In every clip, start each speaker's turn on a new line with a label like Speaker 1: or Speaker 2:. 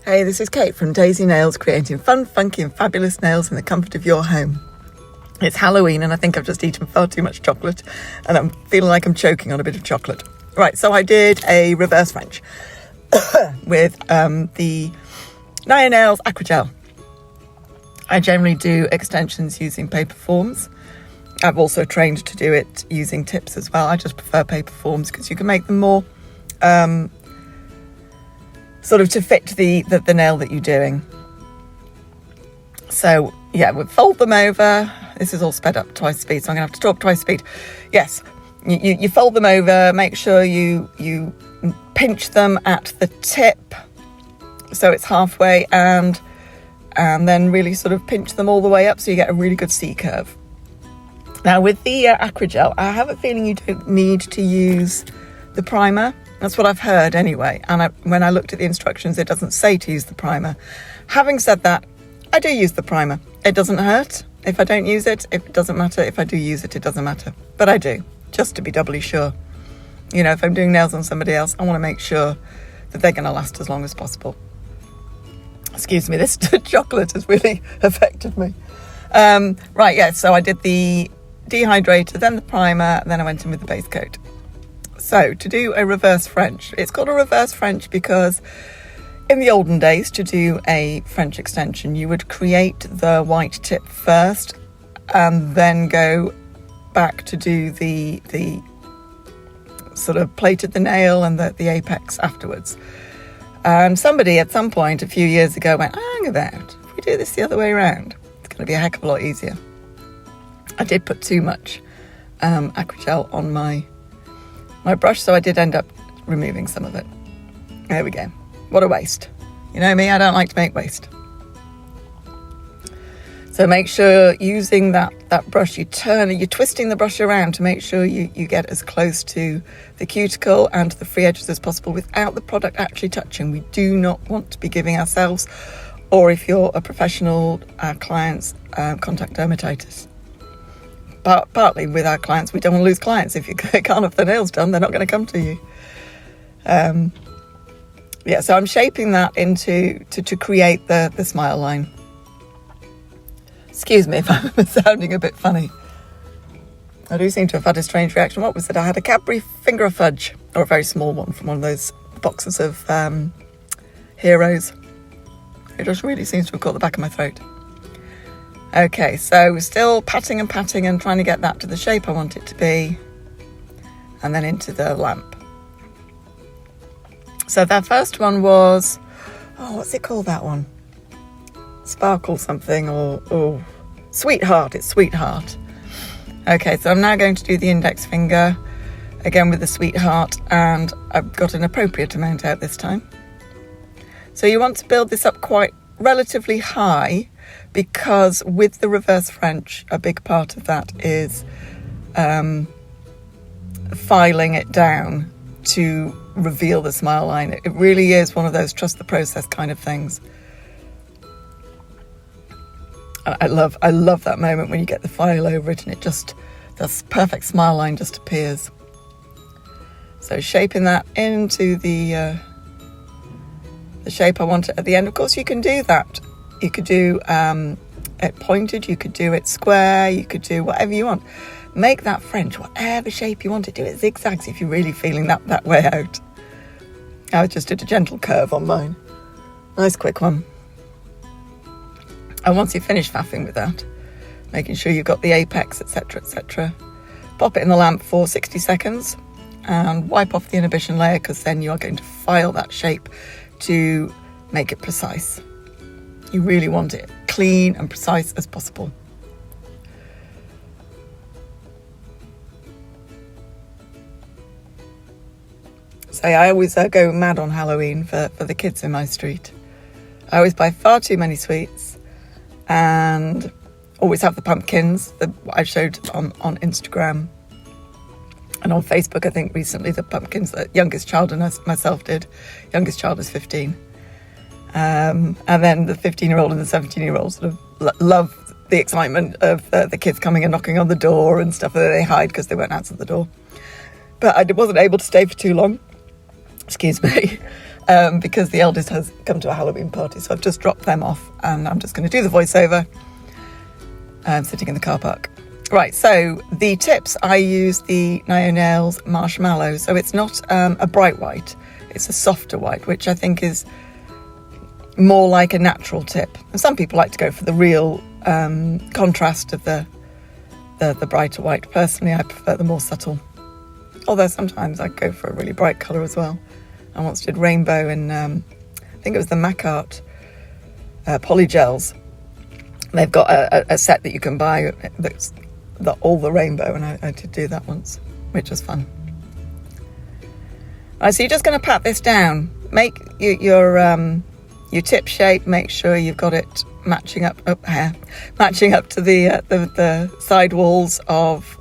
Speaker 1: Hey, this is Kate from Daisy Nails, creating fun, funky and fabulous nails in the comfort of your home. It's Halloween and I think I've just eaten far too much chocolate and I'm feeling like I'm choking on a bit of chocolate. Right, so I did a reverse French with the Nine Nails Acrygel. I generally do extensions using paper forms. I've also trained to do it using tips as well. I just prefer paper forms because you can make them more sort of to fit the nail that you're doing. So yeah, we'll fold them over. This is all sped up twice speed, so I'm gonna have to talk twice speed. Yes, you fold them over, make sure you pinch them at the tip so it's halfway, and then really sort of pinch them all the way up so you get a really good C curve. Now with the Acrygel, I have a feeling you don't need to use the primer. That's what I've heard anyway. And when I looked at the instructions, it doesn't say to use the primer. Having said that, I do use the primer. It doesn't hurt if I don't use it. It doesn't matter if I do use it. It doesn't matter. But I do, just to be doubly sure. You know, if I'm doing nails on somebody else, I want to make sure that they're going to last as long as possible. Excuse me, this chocolate has really affected me. Right, yeah, so I did the dehydrator, then the primer, then I went in with the base coat. So to do a reverse French, it's called a reverse French because in the olden days, to do a French extension, you would create the white tip first and then go back to do the sort of plated the nail and the apex afterwards. And somebody at some point a few years ago went, hang about, if we do this the other way around, it's going to be a heck of a lot easier. I did put too much Acrygel on my brush, so I did end up removing some of it. There we go. What a waste. You know me, I don't like to make waste. So make sure using that brush, you're twisting the brush around to make sure you get as close to the cuticle and the free edges as possible without the product actually touching. We do not want to be giving ourselves, or if you're a professional, our clients, contact dermatitis. But partly with our clients, we don't want to lose clients. If you can't have the nails done, they're not going to come to you. Yeah, so I'm shaping that to create the smile line. Excuse me if I'm sounding a bit funny. I do seem to have had a strange reaction. What was it? I had a Cadbury finger of fudge, or a very small one from one of those boxes of Heroes. It just really seems to have got the back of my throat. Okay, so we're still patting and trying to get that to the shape I want it to be, and then into the lamp. So that first one was, what's it called, that one? Sparkle something, or Sweetheart, it's Sweetheart. Okay, so I'm now going to do the index finger, again with the Sweetheart, and I've got an appropriate amount out this time. So you want to build this up quite relatively high, because with the reverse French, a big part of that is filing it down to reveal the smile line. It really is one of those trust the process kind of things. I love that moment when you get the file over it and it just, this perfect smile line just appears. So shaping that into the shape I want it at the end. Of course, you can do that. You could do it pointed, you could do it square, you could do whatever you want. Make that French whatever shape you want it. Do it zigzags if you're really feeling that way out. I just did a gentle curve on mine. Nice quick one. And once you finish faffing with that, making sure you've got the apex, etc., pop it in the lamp for 60 seconds and wipe off the inhibition layer, because then you are going to file that shape to make it precise. You really want it clean and precise as possible. So I always go mad on Halloween for the kids in my street. I always buy far too many sweets and always have the pumpkins that I showed on Instagram and on Facebook. I think recently the pumpkins that youngest child and myself did. Youngest child is 15. And then the 15-year-old and the 17-year-old sort of love the excitement of the kids coming and knocking on the door and stuff. They hide because they won't answer the door. But I wasn't able to stay for too long. Excuse me. because the eldest has come to a Halloween party. So I've just dropped them off and I'm just going to do the voiceover. I'm sitting in the car park. Right, so the tips, I use the Nyo Nails Marshmallow. So it's not a bright white, it's a softer white, which I think is more like a natural tip. And some people like to go for the real contrast of the brighter white. Personally, I prefer the more subtle. Although sometimes I go for a really bright colour as well. I once did rainbow in, I think it was the MacArt polygels. They've got a set that you can buy that's all the rainbow, and I did do that once, which was fun. Right, so you're just going to pat this down. Make your tip shape. Make sure you've got it matching up to the side walls of,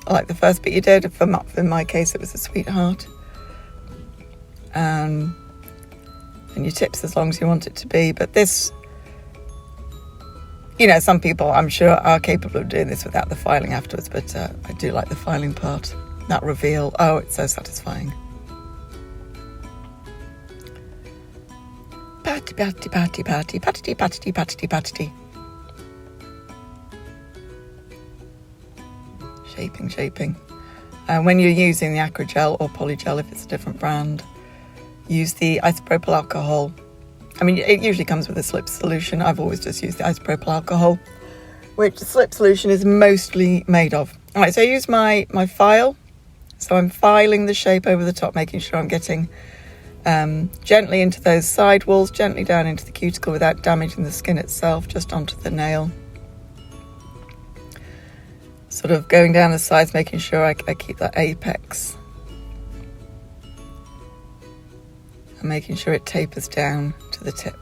Speaker 1: like the first bit you did. In my case, it was a sweetheart. And your tips as long as you want it to be. But this, you know, some people I'm sure are capable of doing this without the filing afterwards, but I do like the filing part. That reveal, oh, it's so satisfying. Patty, patty, patty, patty, patty, patty, patty, patty. Shaping. When you're using the Acrygel or Polygel, if it's a different brand, use the isopropyl alcohol. I mean, it usually comes with a slip solution. I've always just used the isopropyl alcohol, which the slip solution is mostly made of. All right, so I use my file. So I'm filing the shape over the top, making sure I'm getting gently into those side walls, gently down into the cuticle without damaging the skin itself, just onto the nail. Sort of going down the sides, making sure I keep that apex. And making sure it tapers down to the tip.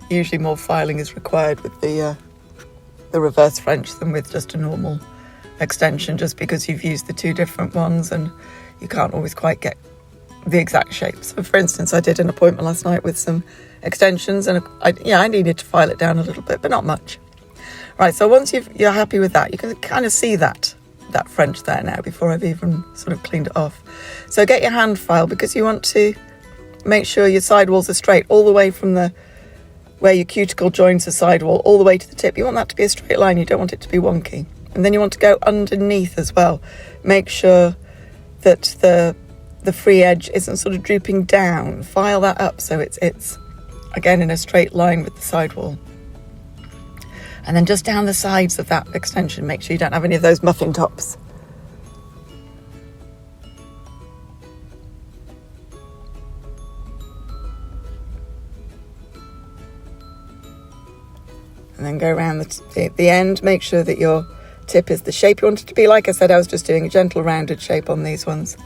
Speaker 1: Usually more filing is required with the reverse French than with just a normal extension, just because you've used the two different ones and you can't always quite get the exact shape. So for instance, I did an appointment last night with some extensions and I needed to file it down a little bit, but not much. Right, so once you're happy with that, you can kind of see that French there now before I've even sort of cleaned it off. So get your hand file, because you want to make sure your side walls are straight all the way from where your cuticle joins the sidewall all the way to the tip. You want that to be a straight line, you don't want it to be wonky. And then you want to go underneath as well. Make sure that the free edge isn't sort of drooping down. File that up so it's again in a straight line with the sidewall. And then just down the sides of that extension, make sure you don't have any of those muffin tops. And then go around the end, make sure that your tip is the shape you want it to be. Like I said, I was just doing a gentle rounded shape on these ones.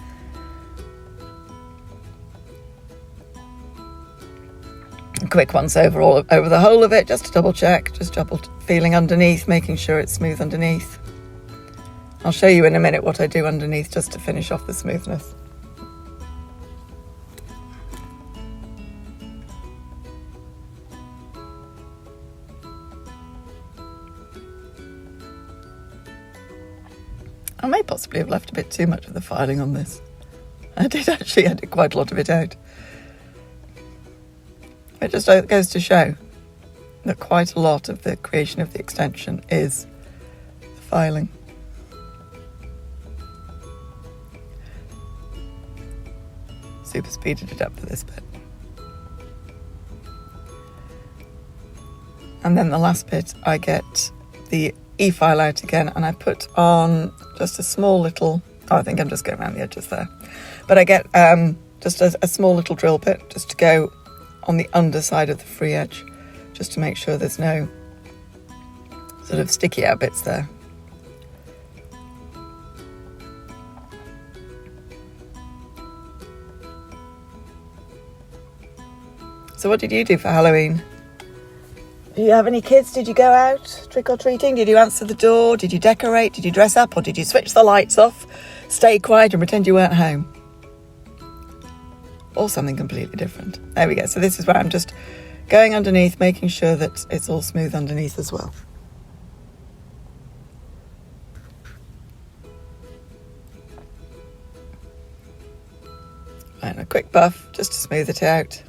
Speaker 1: Quick once over the whole of it, just to double check, just double feeling underneath, making sure it's smooth underneath. I'll show you in a minute what I do underneath just to finish off the smoothness. I may possibly have left a bit too much of the filing on this. I did quite a lot of it out. It just goes to show that quite a lot of the creation of the extension is the filing. Super speeded it up for this bit. And then the last bit, I get the E-file out again and I put on just a small little, I think I'm just going around the edges there. But I get just a small little drill bit just to go on the underside of the free edge, just to make sure there's no sort of sticky out bits there. So what did you do for Halloween? Do you have any kids? Did you go out trick-or-treating? Did you answer the door? Did you decorate? Did you dress up? Or did you switch the lights off, stay quiet and pretend you weren't home? Or something completely different. There we go. So this is where I'm just going underneath, making sure that it's all smooth underneath as well. And a quick buff just to smooth it out.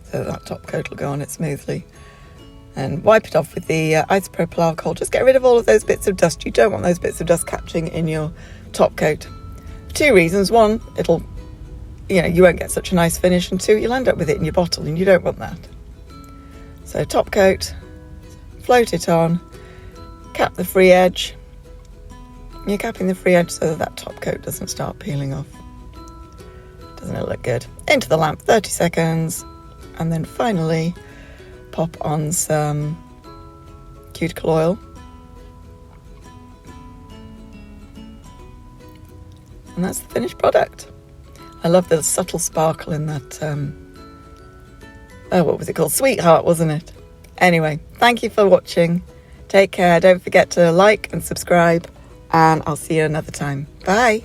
Speaker 1: So that top coat will go on it smoothly. And wipe it off with the isopropyl alcohol. Just get rid of all of those bits of dust. You don't want those bits of dust catching in your top coat. For 2 reasons. One, you won't get such a nice finish, and 2, you'll end up with it in your bottle and you don't want that. So top coat, float it on, cap the free edge. You're capping the free edge so that top coat doesn't start peeling off. Doesn't it look good? Into the lamp, 30 seconds, and then finally pop on some cuticle oil. And that's the finished product. I love the subtle sparkle in that, what was it called? Sweetheart, wasn't it? Anyway, thank you for watching. Take care. Don't forget to like and subscribe, and I'll see you another time. Bye.